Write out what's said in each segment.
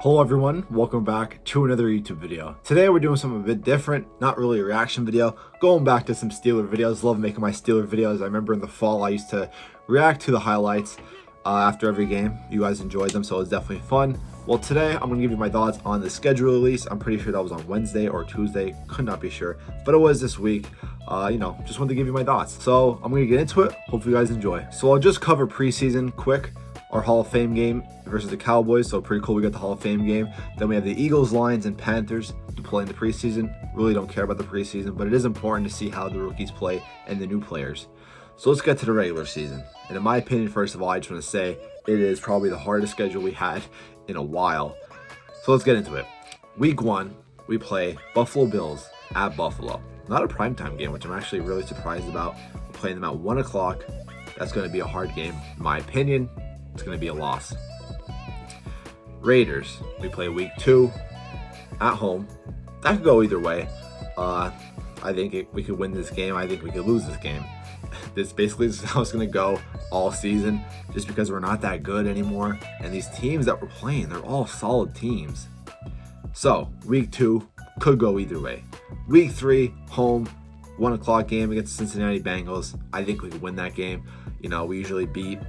Hello everyone, welcome back to another YouTube video. Today we're doing something a bit different, not really a reaction video, going back to some Steeler videos. Love making my Steeler videos. I remember in the fall I used to react to the highlights after every game. You guys enjoyed them, so it was definitely fun. Well, today I'm going to give you my thoughts on the schedule release. I'm pretty sure that was on Wednesday or Tuesday, could not be sure, but it was this week. Just wanted to give you my thoughts. So I'm going to get into it, hopefully you guys enjoy. So I'll just cover preseason quick. Our Hall of Fame game versus the Cowboys, so pretty cool. We got the Hall of Fame game. Then we have the Eagles, Lions, and Panthers to play in the preseason. Really don't care about the preseason, but it is important to see how the rookies play and the new players. So let's get to the regular season. And in my opinion, first of all, I just want to say it is probably the hardest schedule we had in a while. So let's get into it. Week 1, we play Buffalo Bills at Buffalo. Not a primetime game, which I'm actually really surprised about. We're playing them at 1 o'clock. That's going to be a hard game, in my opinion. It's going to be a loss. Raiders, we play week 2 at home. That could go either way. I think we could win this game. I think we could lose this game. This basically is how it's going to go all season, just because we're not that good anymore. And these teams that we're playing, they're all solid teams. So week 2 could go either way. Week 3, home, 1 o'clock game against the Cincinnati Bengals. I think we could win that game. We usually beat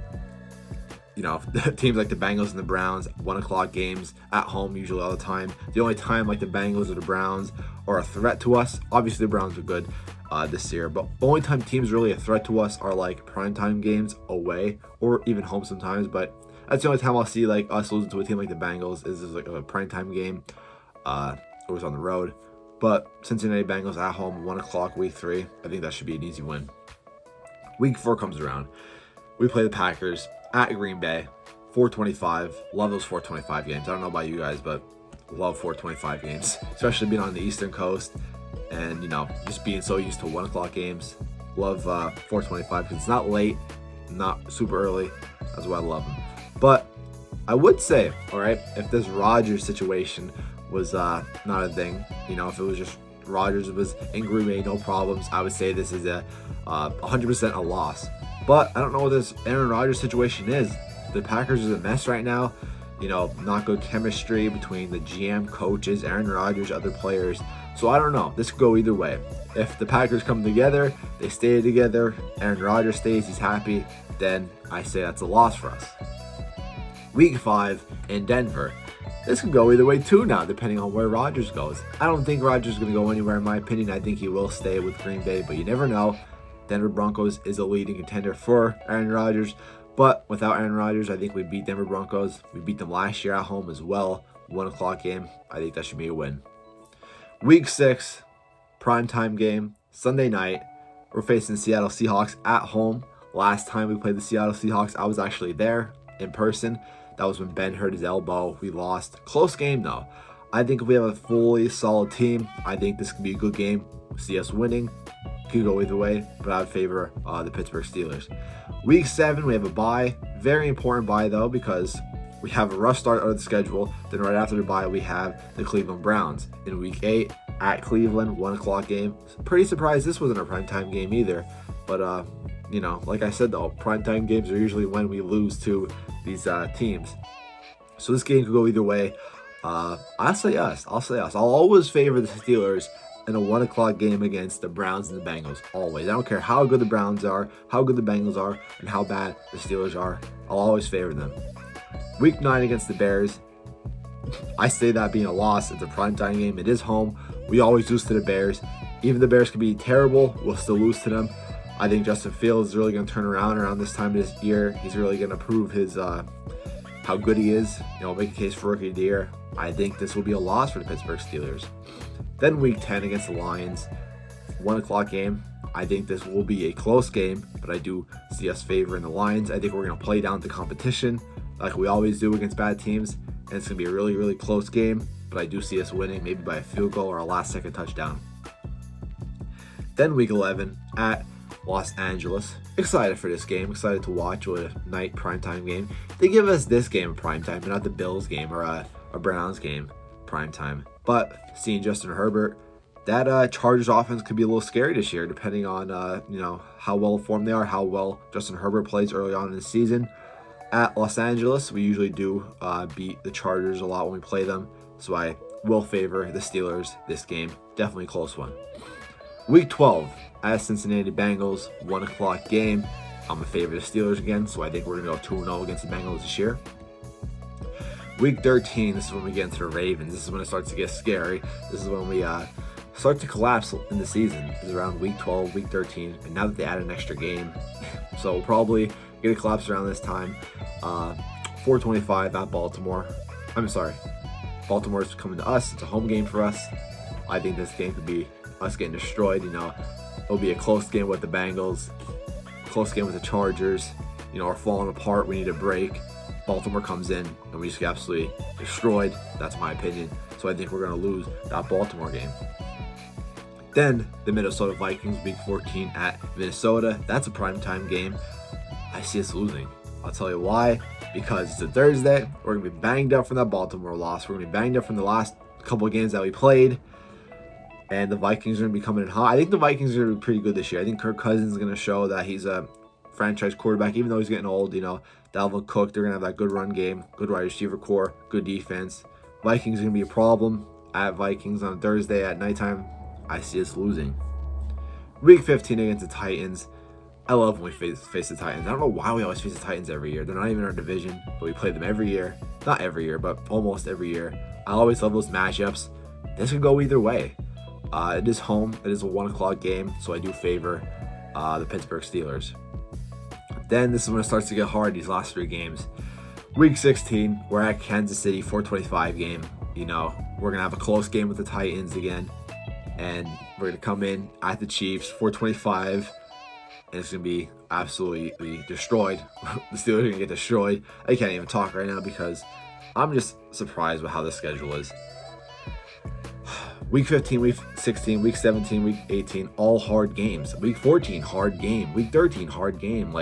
teams like the Bengals and the Browns, 1 o'clock games at home usually all the time. The only time like the Bengals or the Browns are a threat to us, obviously the Browns are good this year, but the only time teams really a threat to us are like primetime games away or even home sometimes. But that's the only time I'll see like us losing to a team like the Bengals is like a primetime game or was on the road. But Cincinnati Bengals at home, 1 o'clock week 3, I think that should be an easy win. Week 4 comes around. We play the Packers at Green Bay, 4:25. Love those 4:25 games. I don't know about you guys, but love 4:25 games, especially being on the Eastern Coast and just being so used to 1 o'clock games. Love 4:25 because it's not late, not super early. That's why I love them. But I would say, all right, if this Rodgers situation was not a thing, if it was just Rodgers was in Green Bay, no problems, I would say this is a 100% a loss. But I don't know what this Aaron Rodgers situation is. The Packers is a mess right now. Not good chemistry between the GM, coaches, Aaron Rodgers, other players. So I don't know. This could go either way. If the Packers come together, they stay together, Aaron Rodgers stays, he's happy, then I say that's a loss for us. Week 5 in Denver. This could go either way too now, depending on where Rodgers goes. I don't think Rodgers is going to go anywhere in my opinion. I think he will stay with Green Bay, but you never know. Denver Broncos is a leading contender for Aaron Rodgers, but without Aaron Rodgers, I think we beat Denver Broncos. We beat them last year at home as well. 1 o'clock game. I think that should be a win. Week 6, primetime game, Sunday night. We're facing the Seattle Seahawks at home. Last time we played the Seattle Seahawks, I was actually there in person. That was when Ben hurt his elbow. We lost. Close game though. I think if we have a fully solid team, I think this could be a good game. See us winning. Could go either way, but I would favor the Pittsburgh Steelers. Week 7, we have a bye. Very important bye though, because we have a rough start of the schedule. Then right after the bye, we have the Cleveland Browns. In week 8, at Cleveland, 1 o'clock game. Pretty surprised this wasn't a primetime game either. But like I said though, primetime games are usually when we lose to these teams. So this game could go either way. I'll say yes. I'll always favor the Steelers in a 1 o'clock game against the Browns and the Bengals. Always. I don't care how good the Browns are, how good the Bengals are, and how bad the Steelers are. I'll always favor them. Week 9 against the Bears. I say that being a loss. It's a primetime game. It is home. We always lose to the Bears. Even the Bears can be terrible, we'll still lose to them. I think Justin Fields is really going to turn around this time of this year. He's really going to prove his how good he is. Make a case for Rookie of the Year. I think this will be a loss for the Pittsburgh Steelers. Then week 10 against the Lions, 1 o'clock game. I think this will be a close game, but I do see us favoring the Lions. I think we're going to play down the competition like we always do against bad teams, and it's going to be a really, really close game, but I do see us winning, maybe by a field goal or a last-second touchdown. Then week 11 at Los Angeles. Excited for this game. Excited to watch a night primetime game. They give us this game primetime, but not the Bills game or a Browns game primetime. But seeing Justin Herbert, that Chargers offense could be a little scary this year, depending on how well formed they are, how well Justin Herbert plays early on in the season. At Los Angeles, we usually do beat the Chargers a lot when we play them, so I will favor the Steelers this game. Definitely a close one. Week 12, at Cincinnati Bengals, 1 o'clock game. I'm a favor of the Steelers again, so I think we're going to go 2-0 against the Bengals this year. Week 13, this is when we get into the Ravens. This is when it starts to get scary. This is when we start to collapse in the season. This is around week 12, week 13, and now that they add an extra game, so we'll probably get a collapse around this time. 4:25 at Baltimore. I'm sorry, Baltimore's coming to us. It's a home game for us. I think this game could be us getting destroyed. It'll be a close game with the Bengals, close game with the Chargers. We're falling apart. We need a break. Baltimore comes in and we just get absolutely destroyed. That's my opinion. So I think we're going to lose that Baltimore game. Then the Minnesota Vikings, week 14 at Minnesota. That's a primetime game. I see us losing. I'll tell you why. Because it's a Thursday. We're going to be banged up from that Baltimore loss. We're going to be banged up from the last couple of games that we played. And the Vikings are going to be coming in hot. I think the Vikings are going to be pretty good this year. I think Kirk Cousins is going to show that he's a franchise quarterback, even though he's getting old. Dalvin Cook, they're going to have that good run game, good wide receiver core, good defense. Vikings are going to be a problem at Vikings on Thursday at nighttime. I see us losing. Week 15 against the Titans. I love when we face the Titans. I don't know why we always face the Titans every year. They're not even in our division, but we play them every year. Not every year, but almost every year. I always love those matchups. This could go either way. It is home. It is a 1 o'clock game, so I do favor the Pittsburgh Steelers. Then this is when it starts to get hard, these last 3 games. Week 16, we're at Kansas City, 4:25 game. We're going to have a close game with the Titans again. And we're going to come in at the Chiefs, 4:25. And it's going to be absolutely destroyed. The Steelers are going to get destroyed. I can't even talk right now because I'm just surprised with how the schedule is. Week 15, week 16, week 17, week 18, all hard games. Week 14, hard game. Week 13, hard game.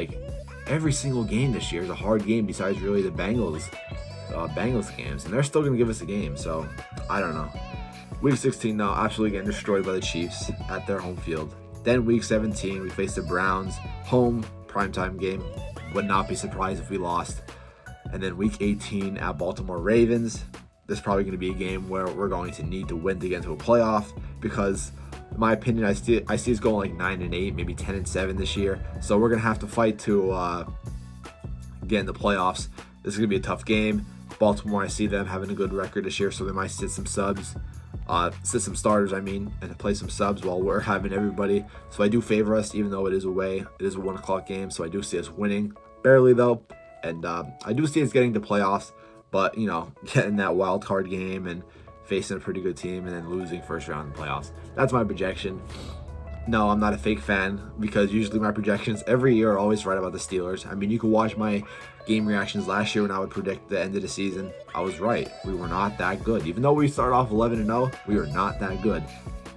Every single game this year is a hard game besides really the Bengals games. And they're still going to give us a game. So, I don't know. Week 16, now absolutely getting destroyed by the Chiefs at their home field. Then week 17, we face the Browns, home, primetime game. Would not be surprised if we lost. And then week 18 at Baltimore Ravens. This is probably going to be a game where we're going to need to win to get into a playoff because, in my opinion, I see us going 9-8, maybe 10-7 this year. So we're going to have to fight to get in the playoffs. This is going to be a tough game. Baltimore, I see them having a good record this year, so they might sit some starters, and play some subs while we're having everybody. So I do favor us, even though it is away. It is a 1 o'clock game, so I do see us winning. Barely, though. And I do see us getting to playoffs, but, getting that wild card game and facing a pretty good team and then losing first round in the playoffs. That's my projection. No, I'm not a fake fan because usually my projections every year are always right about the Steelers. You could watch my game reactions last year when I would predict the end of the season. I was right. We were not that good. Even though we started off 11-0, we were not that good.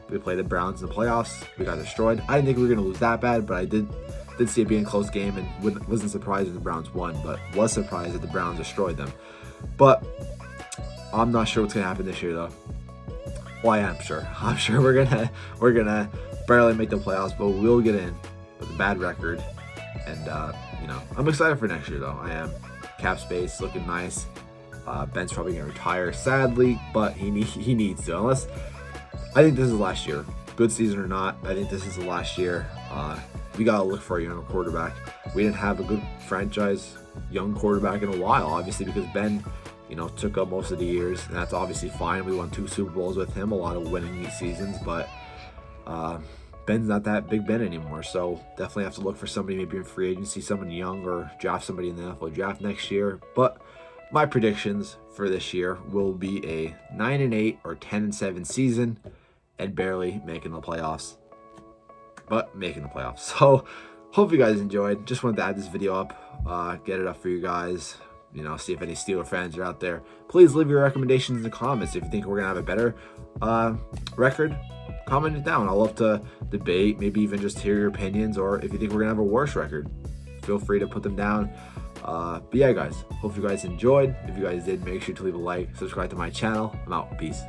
We played the Browns in the playoffs. We got destroyed. I didn't think we were going to lose that bad, but I did see it being a close game and wasn't surprised that the Browns won, but was surprised that the Browns destroyed them. But I'm not sure what's going to happen this year, though. Well, I am sure. I'm sure we're gonna barely make the playoffs, but we'll get in with a bad record. And I'm excited for next year, though. I am. Cap space looking nice. Ben's probably gonna retire, sadly, but he needs to. Unless I think this is last year, good season or not. I think this is the last year. We gotta look for a younger quarterback. We didn't have a good franchise young quarterback in a while, obviously, because Ben, took up most of the years, and that's obviously fine. We won 2 Super Bowls with him, a lot of winning these seasons, but Ben's not that Big Ben anymore, so definitely have to look for somebody maybe in free agency, someone young, or draft somebody in the NFL draft next year. But my predictions for this year will be a 9-8 or 10-7 season and barely making the playoffs, but making the playoffs. So hope you guys enjoyed. Just wanted to add this video up, get it up for you guys. See if any Steeler fans are out there. Please leave your recommendations in the comments. If you think we're going to have a better record, comment it down. I'd love to debate, maybe even just hear your opinions. Or if you think we're going to have a worse record, feel free to put them down. But yeah, guys, hope you guys enjoyed. If you guys did, make sure to leave a like, subscribe to my channel. I'm out. Peace.